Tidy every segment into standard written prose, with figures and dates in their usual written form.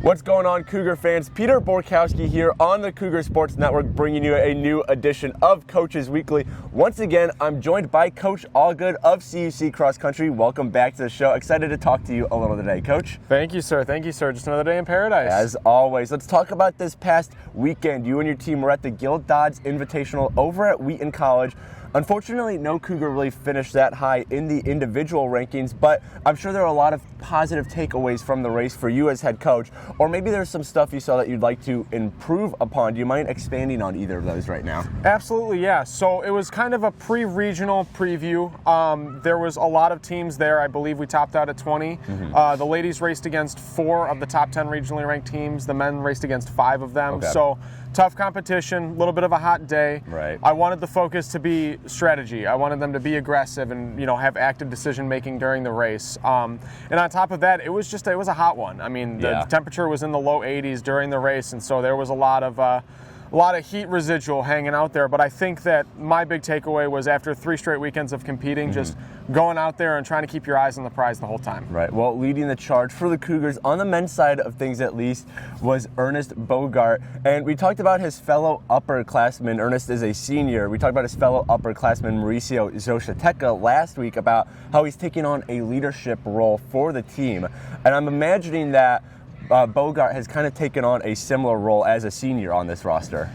What's going on, Cougar fans? Peter Borkowski here on the Cougar Sports Network, bringing you a new edition of Coaches Weekly. Once again, I'm joined by Coach Allgood of CUC Cross Country. Welcome back to the show. Excited to talk to you a little today, Coach. Thank you, sir. Thank you, sir. Just another day in paradise. As always, let's talk about this past weekend. You and your team were at the Gil Dodds Invitational over at Wheaton College. Unfortunately, no Cougar really finished that high in the individual rankings, but I'm sure there are a lot of positive takeaways from the race for you as head coach, or maybe there's some stuff you saw that you'd like to improve upon. Do you mind expanding on either of those right now? Absolutely, yeah. So it was kind of a pre-regional preview. There was a lot of teams there. I believe we topped out at 20. The ladies raced against 4 of the top 10 regionally ranked teams. The men raced against 5 of them. Okay. So tough competition, a little bit of a hot day. Right. I wanted the focus to be strategy. I wanted them to be aggressive and have active decision making during the race. And on top of that, it was a hot one. I mean, the temperature was in the low 80s during the race, and so there was a lot of heat residual hanging out there. But I think that my big takeaway was after 3 straight weekends of competing, just going out there and trying to keep your eyes on the prize the whole time. Right. Well, leading the charge for the Cougars on the men's side of things, at least, was Ernest Bogart. And we talked about his fellow upperclassman. Ernest is a senior. We talked about his fellow upperclassman Mauricio Zoshateca last week about how he's taking on a leadership role for the team. And I'm imagining that Bogart has kind of taken on a similar role as a senior on this roster.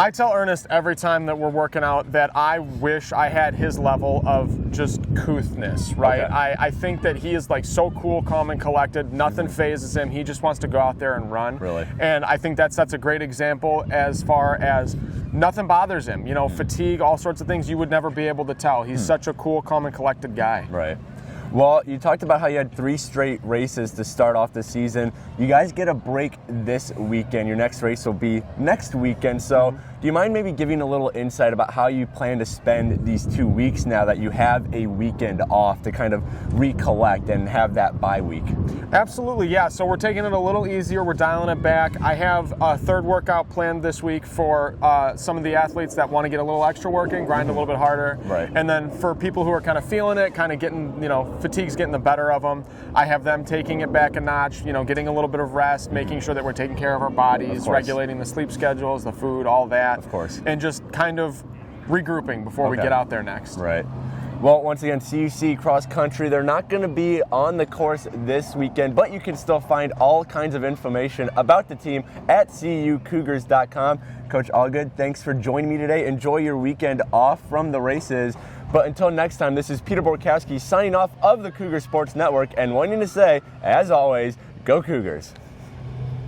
I tell Ernest every time that we're working out that I wish I had his level of just couthness, right? Okay. I think that he is like so cool, calm, and collected. Nothing phases him. He just wants to go out there and run. Really? And I think that's a great example as far as nothing bothers him. Fatigue, all sorts of things you would never be able to tell. He's such a cool, calm, and collected guy. Right. Well, you talked about how you had 3 straight races to start off the season. You guys get a break this weekend. Your next race will be next weekend. So do you mind maybe giving a little insight about how you plan to spend these 2 weeks now that you have a weekend off to kind of recollect and have that bye week? Absolutely, yeah. So we're taking it a little easier. We're dialing it back. I have a 3rd workout planned this week for some of the athletes that want to get a little extra work in, grind a little bit harder. Right. And then for people who are kind of feeling it, kind of getting, fatigue's getting the better of them, I have them taking it back a notch, getting a little bit of rest, making sure that we're taking care of our bodies, regulating the sleep schedules, the food, all that. Of course. And just kind of regrouping before we get out there next. Right. Well, once again, CUC Cross Country, they're not going to be on the course this weekend, but you can still find all kinds of information about the team at cucougars.com. Coach Allgood, thanks for joining me today. Enjoy your weekend off from the races. But until next time, this is Peter Borkowski signing off of the Cougar Sports Network and wanting to say, as always, go Cougars.